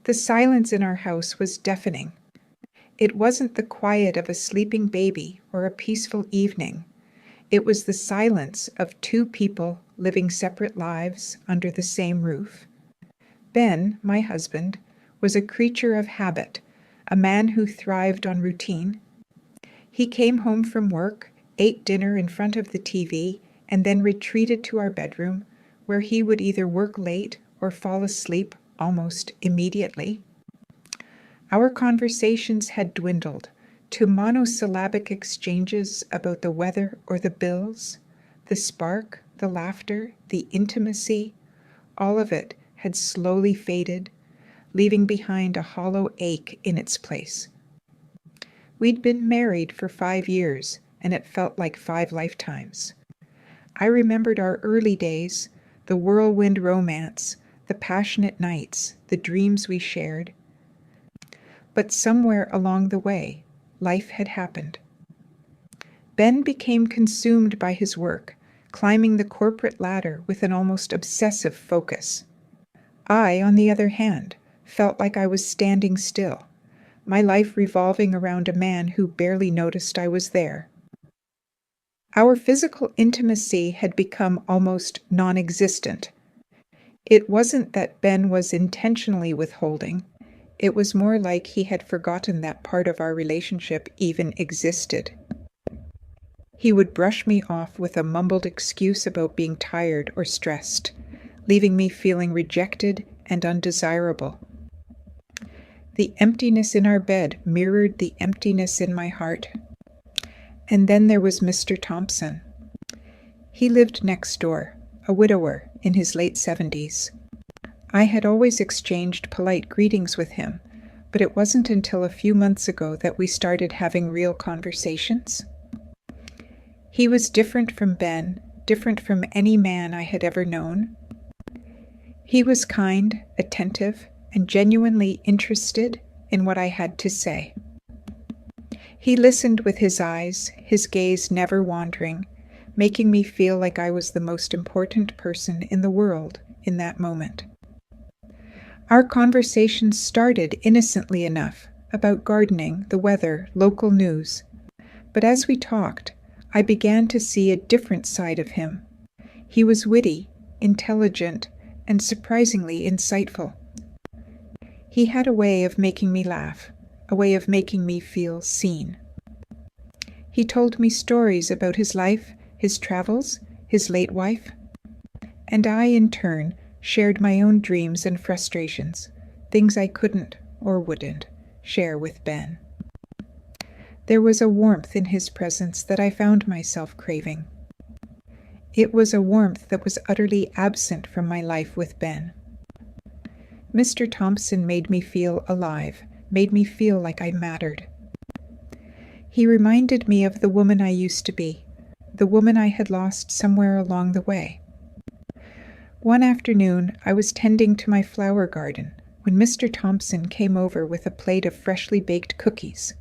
The silence in our house was deafening. It wasn't the quiet of a sleeping baby or a peaceful evening. It was the silence of two people living separate lives under the same roof. Ben, my husband, was a creature of habit, a man who thrived on routine. He came home from work, ate dinner in front of the TV, and then retreated to our bedroom, where he would either work late or fall asleep almost immediately. Our conversations had dwindled to monosyllabic exchanges about the weather or the bills. The spark, the laughter, the intimacy, all of it had slowly faded, leaving behind a hollow ache in its place. We'd been married for 5 years, and it felt like 5 lifetimes. I remembered our early days, the whirlwind romance, the passionate nights, the dreams we shared. But somewhere along the way, life had happened. Ben became consumed by his work, climbing the corporate ladder with an almost obsessive focus. I, on the other hand, felt like I was standing still, my life revolving around a man who barely noticed I was there. Our physical intimacy had become almost non-existent. It wasn't that Ben was intentionally withholding. It was more like he had forgotten that part of our relationship even existed. He would brush me off with a mumbled excuse about being tired or stressed, leaving me feeling rejected and undesirable. The emptiness in our bed mirrored the emptiness in my heart. And then there was Mr. Thompson. He lived next door, a widower in his late 70s. I had always exchanged polite greetings with him, but it wasn't until a few months ago that we started having real conversations. He was different from Ben, different from any man I had ever known. He was kind, attentive, and genuinely interested in what I had to say. He listened with his eyes, his gaze never wandering, making me feel like I was the most important person in the world in that moment. Our conversation started innocently enough, about gardening, the weather, local news. But as we talked, I began to see a different side of him. He was witty, intelligent, and surprisingly insightful. He had a way of making me laugh, a way of making me feel seen. He told me stories about his life, his travels, his late wife, and I, in turn, shared my own dreams and frustrations, things I couldn't or wouldn't share with Ben. There was a warmth in his presence that I found myself craving. It was a warmth that was utterly absent from my life with Ben. Mr. Thompson made me feel alive, made me feel like I mattered. He reminded me of the woman I used to be, the woman I had lost somewhere along the way. One afternoon, I was tending to my flower garden when Mr. Thompson came over with a plate of freshly baked cookies.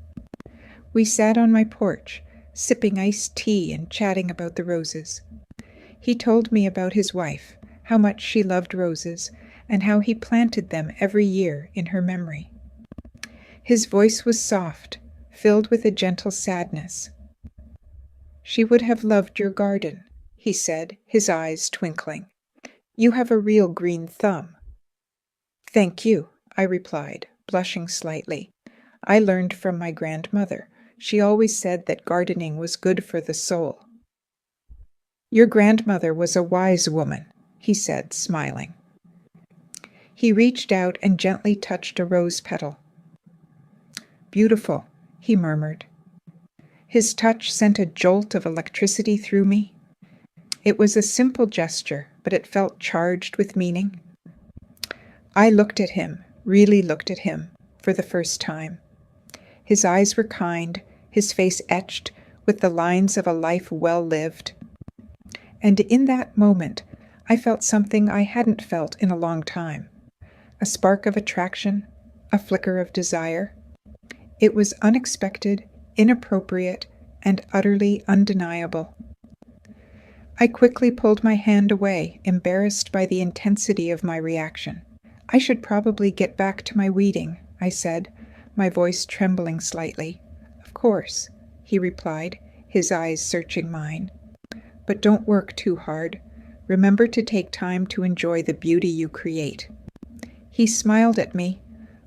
We sat on my porch, sipping iced tea and chatting about the roses. He told me about his wife, how much she loved roses, and how he planted them every year in her memory. His voice was soft, filled with a gentle sadness. "She would have loved your garden," he said, his eyes twinkling. "You have a real green thumb." "Thank you," I replied, blushing slightly. "I learned from my grandmother. She always said that gardening was good for the soul." "Your grandmother was a wise woman," he said, smiling. He reached out and gently touched a rose petal. "Beautiful," he murmured. His touch sent a jolt of electricity through me. It was a simple gesture, but it felt charged with meaning. I looked at him, really looked at him, for the first time. His eyes were kind, his face etched with the lines of a life well lived. And in that moment, I felt something I hadn't felt in a long time. A spark of attraction, a flicker of desire. It was unexpected, inappropriate, and utterly undeniable. I quickly pulled my hand away, embarrassed by the intensity of my reaction. I should probably get back to my weeding, I said, my voice trembling slightly. Of course, he replied, his eyes searching mine. But don't work too hard. Remember to take time to enjoy the beauty you create. He smiled at me,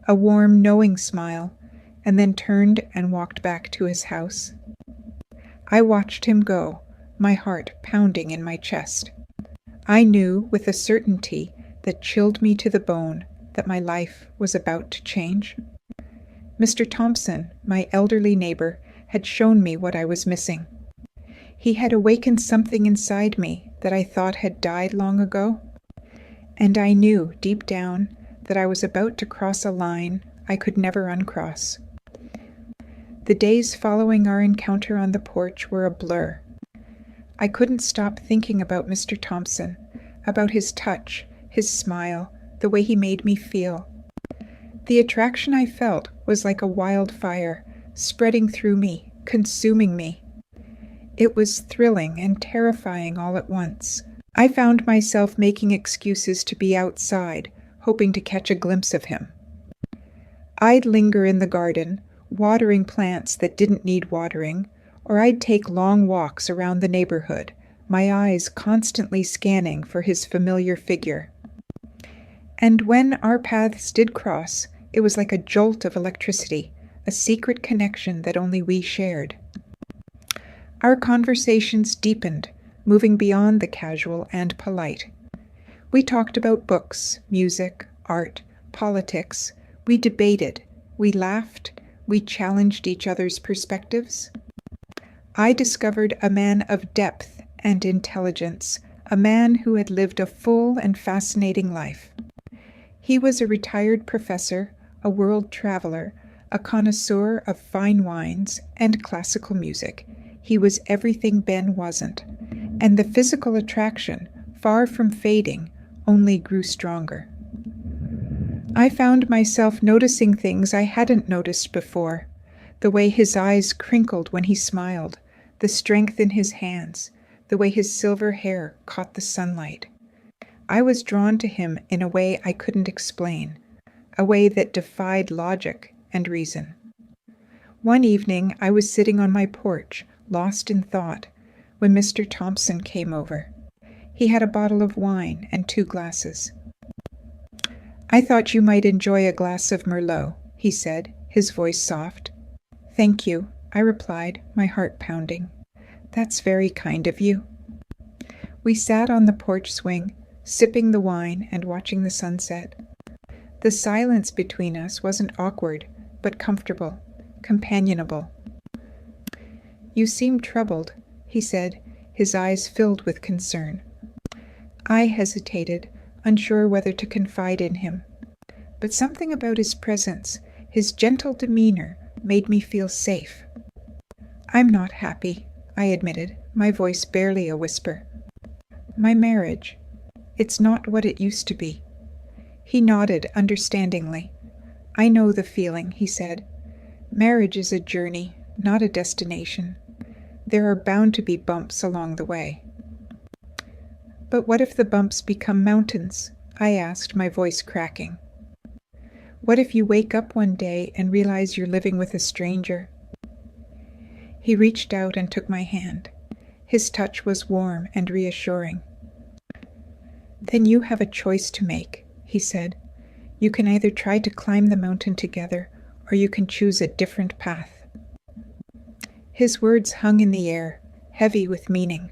a warm, knowing smile, and then turned and walked back to his house. I watched him go, my heart pounding in my chest. I knew with a certainty that chilled me to the bone that my life was about to change. Mr. Thompson, my elderly neighbor, had shown me what I was missing. He had awakened something inside me that I thought had died long ago, and I knew deep down that I was about to cross a line I could never uncross. The days following our encounter on the porch were a blur. I couldn't stop thinking about Mr. Thompson, about his touch, his smile, the way he made me feel. The attraction I felt was like a wildfire, spreading through me, consuming me. It was thrilling and terrifying all at once. I found myself making excuses to be outside, hoping to catch a glimpse of him. I'd linger in the garden, watering plants that didn't need watering, or I'd take long walks around the neighborhood, my eyes constantly scanning for his familiar figure. And when our paths did cross, it was like a jolt of electricity, a secret connection that only we shared. Our conversations deepened, moving beyond the casual and polite. We talked about books, music, art, politics. We debated, we laughed, we challenged each other's perspectives. I discovered a man of depth and intelligence, a man who had lived a full and fascinating life. He was a retired professor, a world traveler, a connoisseur of fine wines and classical music. He was everything Ben wasn't, and the physical attraction, far from fading, only grew stronger. I found myself noticing things I hadn't noticed before, the way his eyes crinkled when he smiled, the strength in his hands, the way his silver hair caught the sunlight. I was drawn to him in a way I couldn't explain, a way that defied logic and reason. One evening I was sitting on my porch, lost in thought, when Mr. Thompson came over. He had a bottle of wine and 2 glasses. "I thought you might enjoy a glass of Merlot," he said, his voice soft. "Thank you," I replied, my heart pounding. "That's very kind of you." We sat on the porch swing, sipping the wine and watching the sunset. The silence between us wasn't awkward, but comfortable, companionable. "You seem troubled," he said, his eyes filled with concern. I hesitated, unsure whether to confide in him. But something about his presence, his gentle demeanor, made me feel safe. "I'm not happy," I admitted, my voice barely a whisper. "My marriage, it's not what it used to be." He nodded understandingly. "I know the feeling," he said. "Marriage is a journey, not a destination. There are bound to be bumps along the way." "But what if the bumps become mountains?" I asked, my voice cracking. "What if you wake up one day and realize you're living with a stranger?" He reached out and took my hand. His touch was warm and reassuring. "Then you have a choice to make," he said. "You can either try to climb the mountain together, or you can choose a different path." His words hung in the air, heavy with meaning.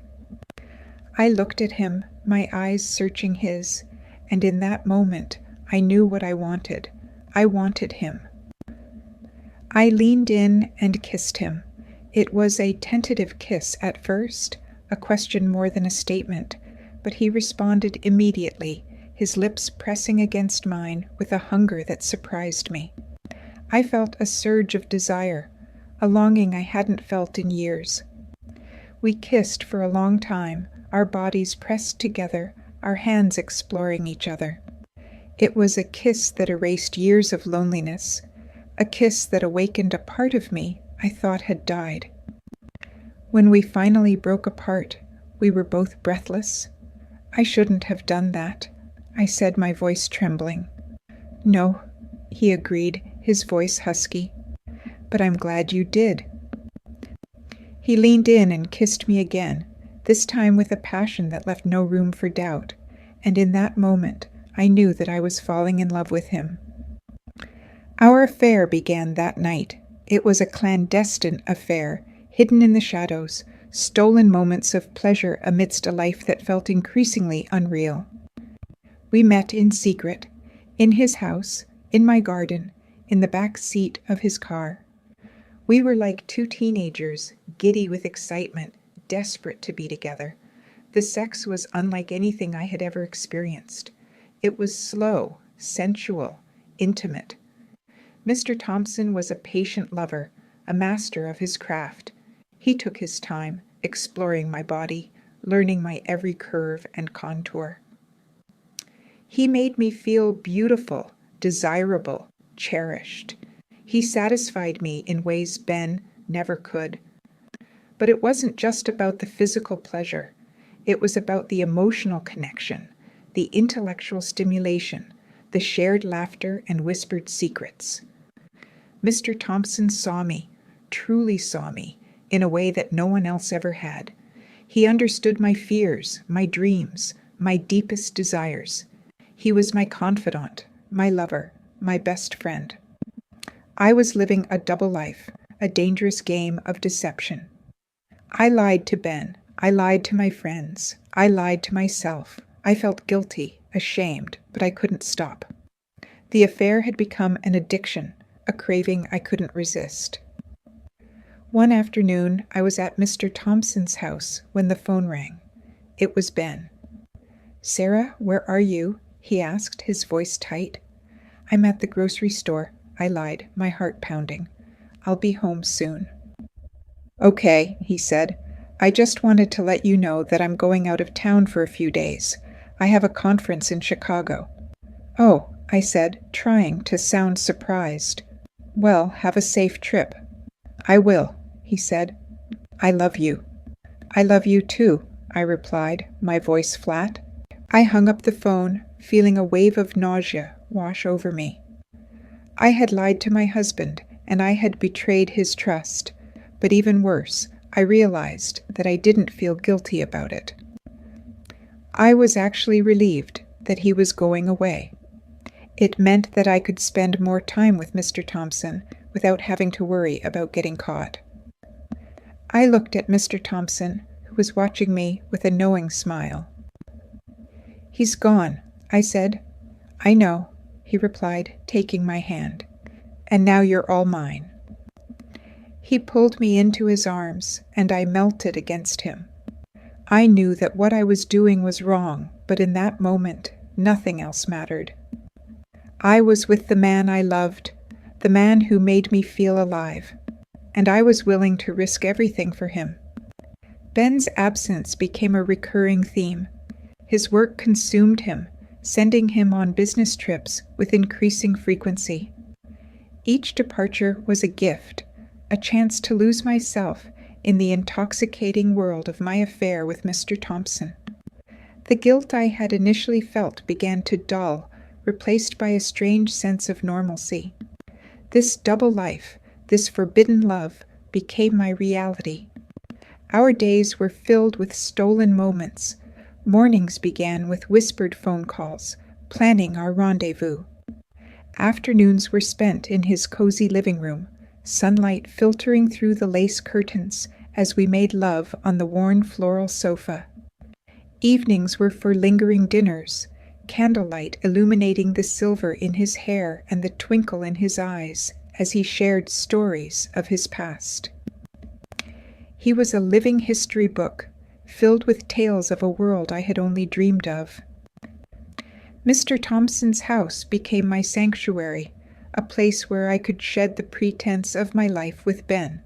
I looked at him, my eyes searching his, and in that moment I knew what I wanted. I wanted him. I leaned in and kissed him. It was a tentative kiss at first, a question more than a statement, but he responded immediately, his lips pressing against mine with a hunger that surprised me. I felt a surge of desire, a longing I hadn't felt in years. We kissed for a long time, our bodies pressed together, our hands exploring each other. It was a kiss that erased years of loneliness, a kiss that awakened a part of me I thought had died. When we finally broke apart, we were both breathless. "I shouldn't have done that," I said, my voice trembling. No, he agreed, his voice husky. But I'm glad you did. He leaned in and kissed me again, this time with a passion that left no room for doubt, and in that moment I knew that I was falling in love with him. Our affair began that night. It was a clandestine affair, hidden in the shadows, stolen moments of pleasure amidst a life that felt increasingly unreal. We met in secret, in his house, in my garden, in the back seat of his car. We were like two teenagers, giddy with excitement, desperate to be together. The sex was unlike anything I had ever experienced. It was slow, sensual, intimate. Mr. Thompson was a patient lover, a master of his craft. He took his time, exploring my body, learning my every curve and contour. He made me feel beautiful, desirable, cherished. He satisfied me in ways Ben never could. But it wasn't just about the physical pleasure. It was about the emotional connection, the intellectual stimulation, the shared laughter and whispered secrets. Mr. Thompson saw me, truly saw me, in a way that no one else ever had. He understood my fears, my dreams, my deepest desires. He was my confidant, my lover, my best friend. I was living a double life, a dangerous game of deception. I lied to Ben. I lied to my friends. I lied to myself. I felt guilty, ashamed, but I couldn't stop. The affair had become an addiction, a craving I couldn't resist. One afternoon, I was at Mr. Thompson's house when the phone rang. It was Ben. "Sarah, where are you?" he asked, his voice tight. "I'm at the grocery store," I lied, my heart pounding. "I'll be home soon." "Okay," he said. "I just wanted to let you know that I'm going out of town for a few days. I have a conference in Chicago." "Oh," I said, trying to sound surprised. "Well, have a safe trip." "I will," he said. "I love you." "I love you too," I replied, my voice flat. I hung up the phone, feeling a wave of nausea wash over me. I had lied to my husband, and I had betrayed his trust. But even worse, I realized that I didn't feel guilty about it. I was actually relieved that he was going away. It meant that I could spend more time with Mr. Thompson without having to worry about getting caught. I looked at Mr. Thompson, who was watching me with a knowing smile. "He's gone," I said. "I know," he replied, taking my hand. "And now you're all mine." He pulled me into his arms, and I melted against him. I knew that what I was doing was wrong, but in that moment, nothing else mattered. I was with the man I loved, the man who made me feel alive, and I was willing to risk everything for him. Ben's absence became a recurring theme. His work consumed him, sending him on business trips with increasing frequency. Each departure was a gift, a chance to lose myself in the intoxicating world of my affair with Mr. Thompson. The guilt I had initially felt began to dull, replaced by a strange sense of normalcy. This double life, this forbidden love, became my reality. Our days were filled with stolen moments. Mornings began with whispered phone calls, planning our rendezvous. Afternoons were spent in his cozy living room, sunlight filtering through the lace curtains as we made love on the worn floral sofa. Evenings were for lingering dinners, candlelight illuminating the silver in his hair and the twinkle in his eyes as he shared stories of his past. He was a living history book, filled with tales of a world I had only dreamed of. Mr. Thompson's house became my sanctuary, a place where I could shed the pretense of my life with Ben.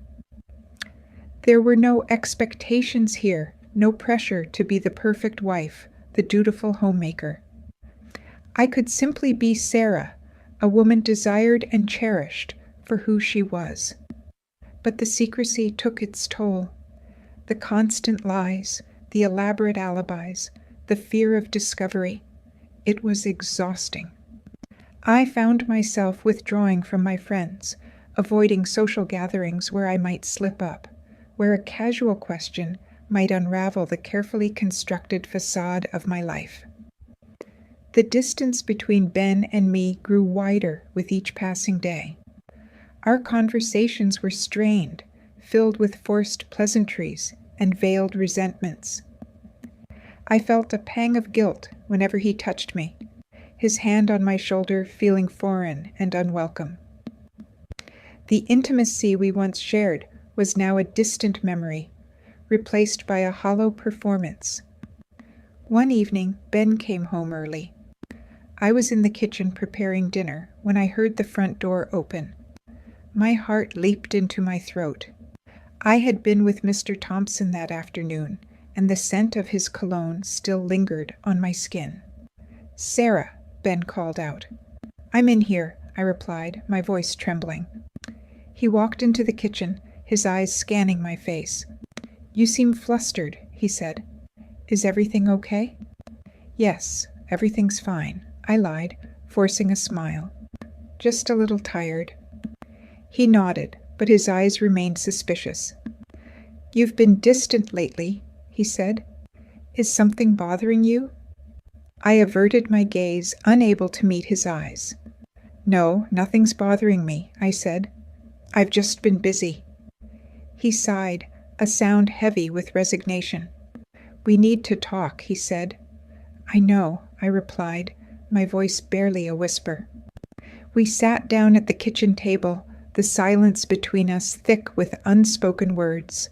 There were no expectations here, no pressure to be the perfect wife, the dutiful homemaker. I could simply be Sarah, a woman desired and cherished for who she was. But the secrecy took its toll. The constant lies, the elaborate alibis, the fear of discovery. It was exhausting. I found myself withdrawing from my friends, avoiding social gatherings where I might slip up, where a casual question might unravel the carefully constructed facade of my life. The distance between Ben and me grew wider with each passing day. Our conversations were strained, filled with forced pleasantries and veiled resentments. I felt a pang of guilt whenever he touched me, his hand on my shoulder feeling foreign and unwelcome. The intimacy we once shared was now a distant memory, replaced by a hollow performance. One evening, Ben came home early. I was in the kitchen preparing dinner when I heard the front door open. My heart leaped into my throat. I had been with Mr. Thompson that afternoon, and the scent of his cologne still lingered on my skin. "Sarah," Ben called out. "I'm in here," I replied, my voice trembling. He walked into the kitchen, his eyes scanning my face. "You seem flustered," he said. "Is everything okay?" "Yes, everything's fine," I lied, forcing a smile. "Just a little tired." He nodded, but his eyes remained suspicious. "You've been distant lately," he said. "Is something bothering you?" I averted my gaze, unable to meet his eyes. "No, nothing's bothering me," I said. "I've just been busy." He sighed, a sound heavy with resignation. "We need to talk," he said. "I know," I replied, my voice barely a whisper. We sat down at the kitchen table, the silence between us thick with unspoken words.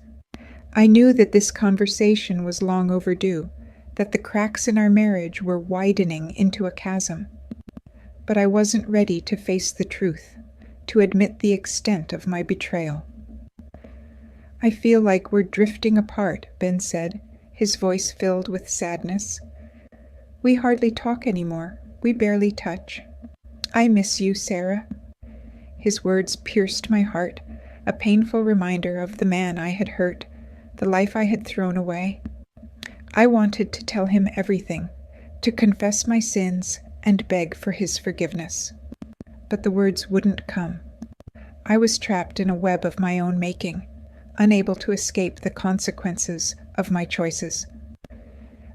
I knew that this conversation was long overdue, that the cracks in our marriage were widening into a chasm. But I wasn't ready to face the truth, to admit the extent of my betrayal. "I feel like we're drifting apart," Ben said, his voice filled with sadness. "We hardly talk anymore. We barely touch. I miss you, Sarah." His words pierced my heart, a painful reminder of the man I had hurt, the life I had thrown away. I wanted to tell him everything, to confess my sins and beg for his forgiveness. But the words wouldn't come. I was trapped in a web of my own making, unable to escape the consequences of my choices.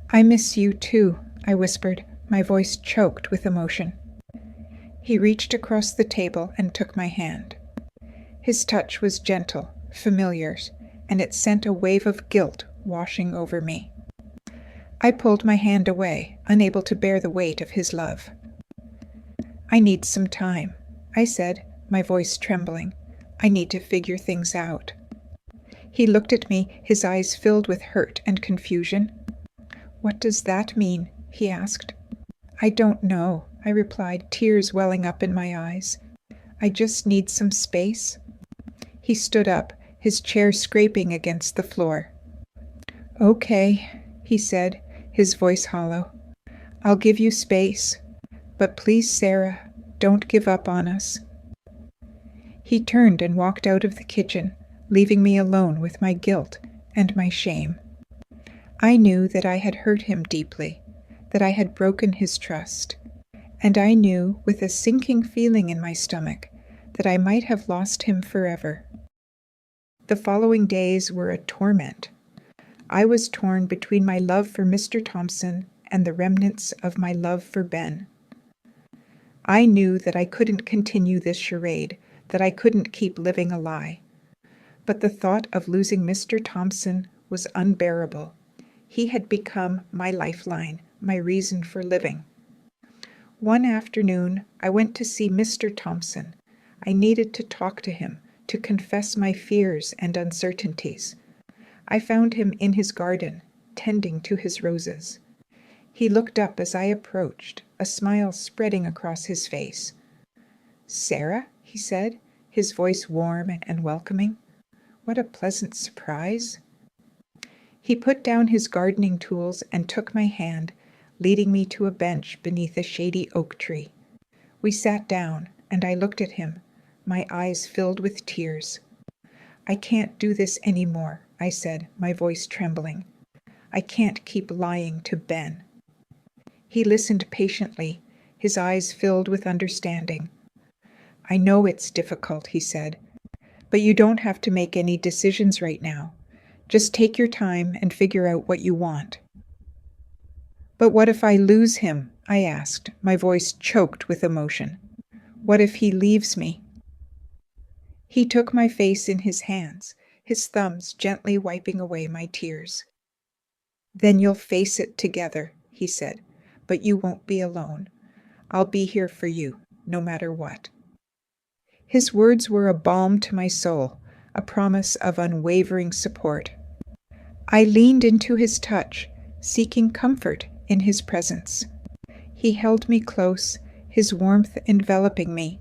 "I miss you too," I whispered, my voice choked with emotion. He reached across the table and took my hand. His touch was gentle, familiar, and it sent a wave of guilt washing over me. I pulled my hand away, unable to bear the weight of his love. "I need some time," I said, my voice trembling. "I need to figure things out." He looked at me, his eyes filled with hurt and confusion. "What does that mean?" he asked. "I don't know," I replied, tears welling up in my eyes. "I just need some space." He stood up, his chair scraping against the floor. "Okay," he said, his voice hollow. "I'll give you space. But please, Sarah, don't give up on us." He turned and walked out of the kitchen, leaving me alone with my guilt and my shame. I knew that I had hurt him deeply, that I had broken his trust, and I knew, with a sinking feeling in my stomach, that I might have lost him forever. The following days were a torment. I was torn between my love for Mr. Thompson and the remnants of my love for Ben. I knew that I couldn't continue this charade, that I couldn't keep living a lie. But the thought of losing Mr. Thompson was unbearable. He had become my lifeline, my reason for living. One afternoon, I went to see Mr. Thompson. I needed to talk to him, to confess my fears and uncertainties. I found him in his garden, tending to his roses. He looked up as I approached, a smile spreading across his face. "Sarah," he said, his voice warm and welcoming. "What a pleasant surprise." He put down his gardening tools and took my hand, leading me to a bench beneath a shady oak tree. We sat down, and I looked at him, my eyes filled with tears. "I can't do this any more," I said, my voice trembling. "I can't keep lying to Ben." He listened patiently, his eyes filled with understanding. "I know it's difficult," he said, "but you don't have to make any decisions right now. Just take your time and figure out what you want." "But what if I lose him?" I asked, my voice choked with emotion. "What if he leaves me?" He took my face in his hands, his thumbs gently wiping away my tears. "Then you'll face it together," he said, "but you won't be alone. I'll be here for you, no matter what." His words were a balm to my soul, a promise of unwavering support. I leaned into his touch, seeking comfort in his presence. He held me close, his warmth enveloping me,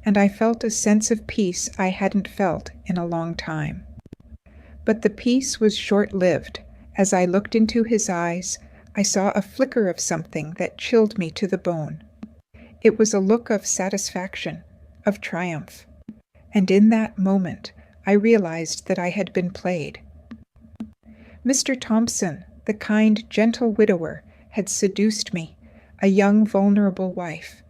and I felt a sense of peace I hadn't felt in a long time. But the peace was short-lived. As I looked into his eyes, I saw a flicker of something that chilled me to the bone. It was a look of satisfaction, of triumph. And in that moment, I realized that I had been played. Mr. Thompson, the kind, gentle widower, had seduced me, a young, vulnerable wife.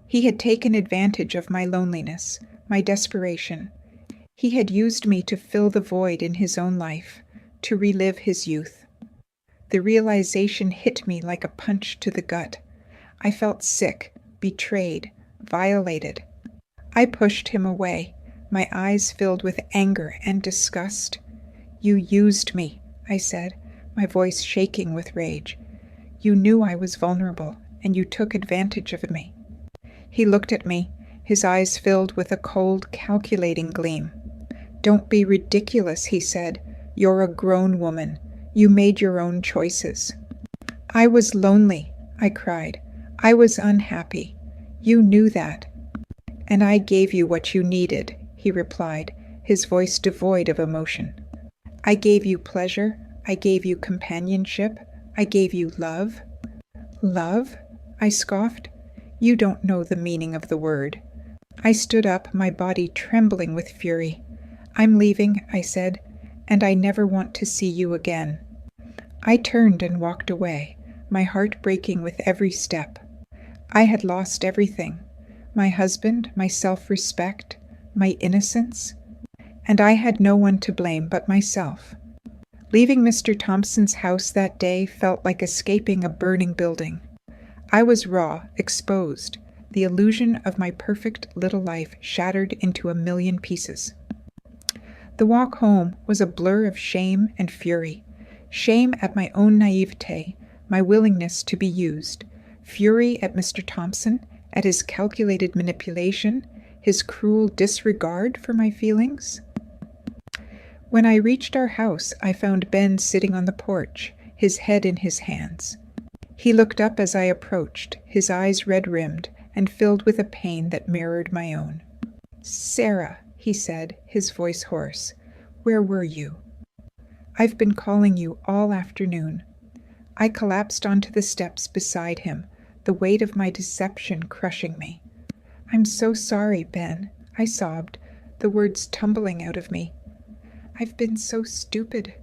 He had taken advantage of my loneliness, my desperation. He had used me to fill the void in his own life, to relive his youth. The realization hit me like a punch to the gut. I felt sick, betrayed, violated. I pushed him away, my eyes filled with anger and disgust. "You used me," I said, my voice shaking with rage. "You knew I was vulnerable, and you took advantage of me." He looked at me, his eyes filled with a cold, calculating gleam. "Don't be ridiculous," he said. "You're a grown woman. You made your own choices." "I was lonely," I cried. "I was unhappy. You knew that." "And I gave you what you needed," he replied, his voice devoid of emotion. "I gave you pleasure. I gave you companionship. I gave you love." "Love?" I scoffed. "You don't know the meaning of the word." I stood up, my body trembling with fury. "I'm leaving," I said, "and I never want to see you again." I turned and walked away, my heart breaking with every step. I had lost everything: my husband, my self-respect, my innocence, and I had no one to blame but myself. Leaving Mr. Thompson's house that day felt like escaping a burning building. I was raw, exposed, the illusion of my perfect little life shattered into a million pieces. The walk home was a blur of shame and fury. Shame at my own naivete, my willingness to be used. Fury at Mr. Thompson, at his calculated manipulation, his cruel disregard for my feelings. When I reached our house, I found Ben sitting on the porch, his head in his hands. He looked up as I approached, his eyes red-rimmed and filled with a pain that mirrored my own. "Sarah," he said, his voice hoarse, "where were you?" "I've been calling you all afternoon." I collapsed onto the steps beside him, the weight of my deception crushing me. "I'm so sorry, Ben," I sobbed, the words tumbling out of me. "I've been so stupid."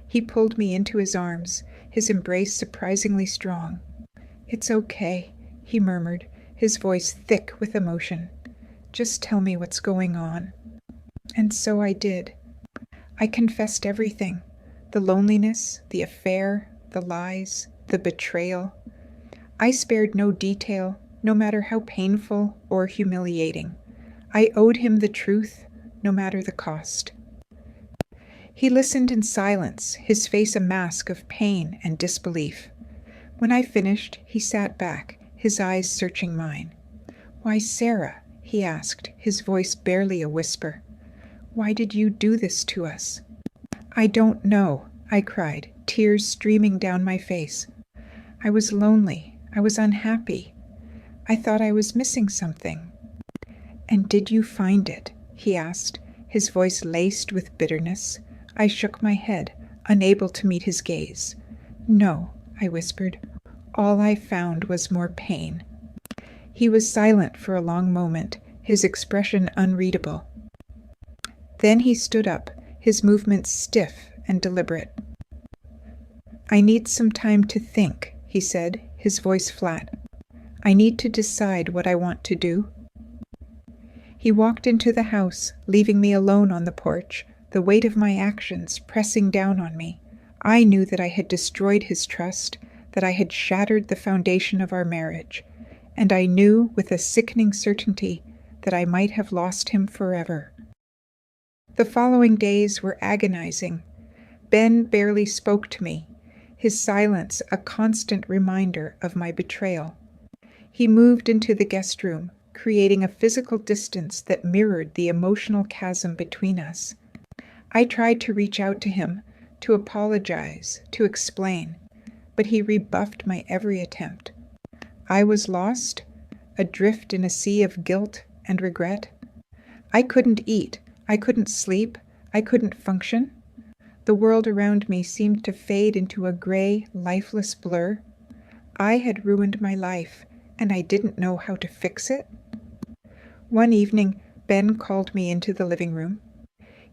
He pulled me into his arms, his embrace surprisingly strong. "It's okay," he murmured, his voice thick with emotion. "Just tell me what's going on." And so I did. I confessed everything: the loneliness, the affair, the lies, the betrayal. I spared no detail, no matter how painful or humiliating. I owed him the truth, no matter the cost. He listened in silence, his face a mask of pain and disbelief. When I finished, he sat back, his eyes searching mine. "Why, Sarah," he asked, his voice barely a whisper, "why did you do this to us?" "I don't know," I cried, tears streaming down my face. "I was lonely. I was unhappy. I thought I was missing something." "And did you find it?" he asked, his voice laced with bitterness. I shook my head, unable to meet his gaze. "No," I whispered. "All I found was more pain." He was silent for a long moment, his expression unreadable. Then he stood up, his movements stiff and deliberate. "I need some time to think," he said, his voice flat. I need to decide what I want to do. He walked into the house, leaving me alone on the porch, the weight of my actions pressing down on me. I knew that I had destroyed his trust, that I had shattered the foundation of our marriage, and I knew with a sickening certainty that I might have lost him forever. The following days were agonizing. Ben barely spoke to me, his silence a constant reminder of my betrayal. He moved into the guest room, creating a physical distance that mirrored the emotional chasm between us. I tried to reach out to him, to apologize, to explain, but he rebuffed my every attempt. I was lost, adrift in a sea of guilt and regret. I couldn't eat, I couldn't sleep, I couldn't function. The world around me seemed to fade into a gray, lifeless blur. I had ruined my life, and I didn't know how to fix it. One evening, Ben called me into the living room.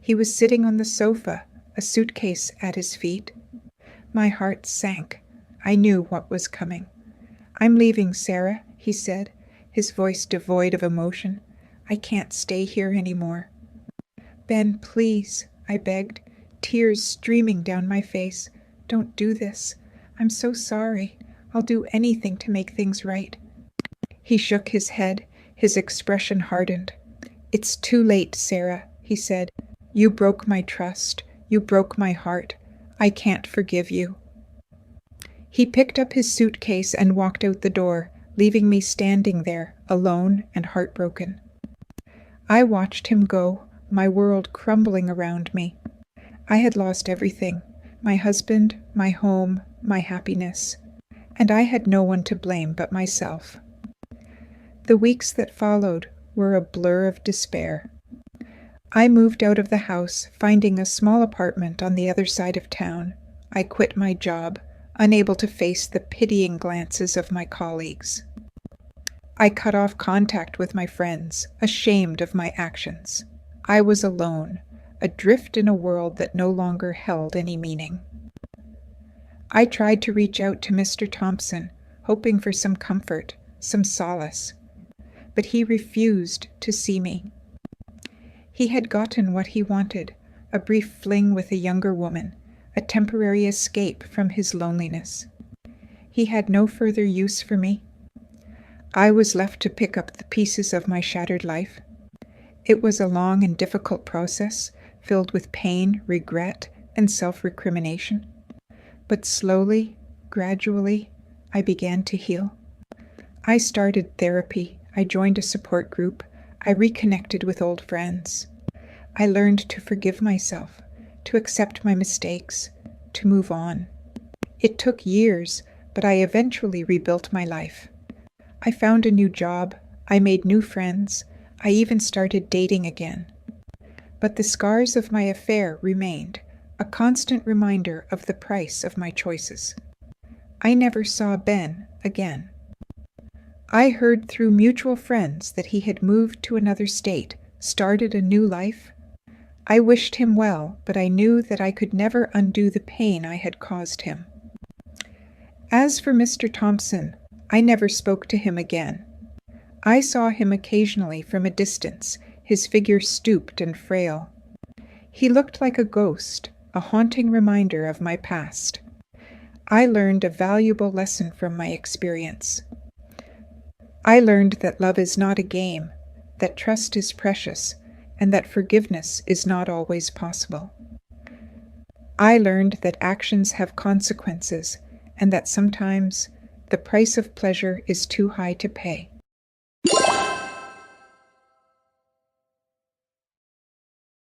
He was sitting on the sofa, a suitcase at his feet. My heart sank. I knew what was coming. "I'm leaving, Sarah," he said, his voice devoid of emotion. "I can't stay here anymore." "Ben, please," I begged, tears streaming down my face. "Don't do this. I'm so sorry. I'll do anything to make things right." He shook his head, his expression hardened. "It's too late, Sarah," he said. "You broke my trust. You broke my heart. I can't forgive you." He picked up his suitcase and walked out the door, leaving me standing there, alone and heartbroken. I watched him go, my world crumbling around me. I had lost everything, my husband, my home, my happiness, and I had no one to blame but myself. The weeks that followed were a blur of despair. I moved out of the house, finding a small apartment on the other side of town. I quit my job, unable to face the pitying glances of my colleagues. I cut off contact with my friends, ashamed of my actions. I was alone, adrift in a world that no longer held any meaning. I tried to reach out to Mr. Thompson, hoping for some comfort, some solace, but he refused to see me. He had gotten what he wanted, a brief fling with a younger woman, a temporary escape from his loneliness. He had no further use for me. I was left to pick up the pieces of my shattered life. It was a long and difficult process, filled with pain, regret, and self-recrimination. But slowly, gradually, I began to heal. I started therapy. I joined a support group. I reconnected with old friends. I learned to forgive myself, to accept my mistakes, to move on. It took years, but I eventually rebuilt my life. I found a new job. I made new friends. I even started dating again. But the scars of my affair remained, a constant reminder of the price of my choices. I never saw Ben again. I heard through mutual friends that he had moved to another state, started a new life. I wished him well, but I knew that I could never undo the pain I had caused him. As for Mr. Thompson, I never spoke to him again. I saw him occasionally from a distance, his figure stooped and frail. He looked like a ghost, a haunting reminder of my past. I learned a valuable lesson from my experience. I learned that love is not a game, that trust is precious, and that forgiveness is not always possible. I learned that actions have consequences, and that sometimes the price of pleasure is too high to pay.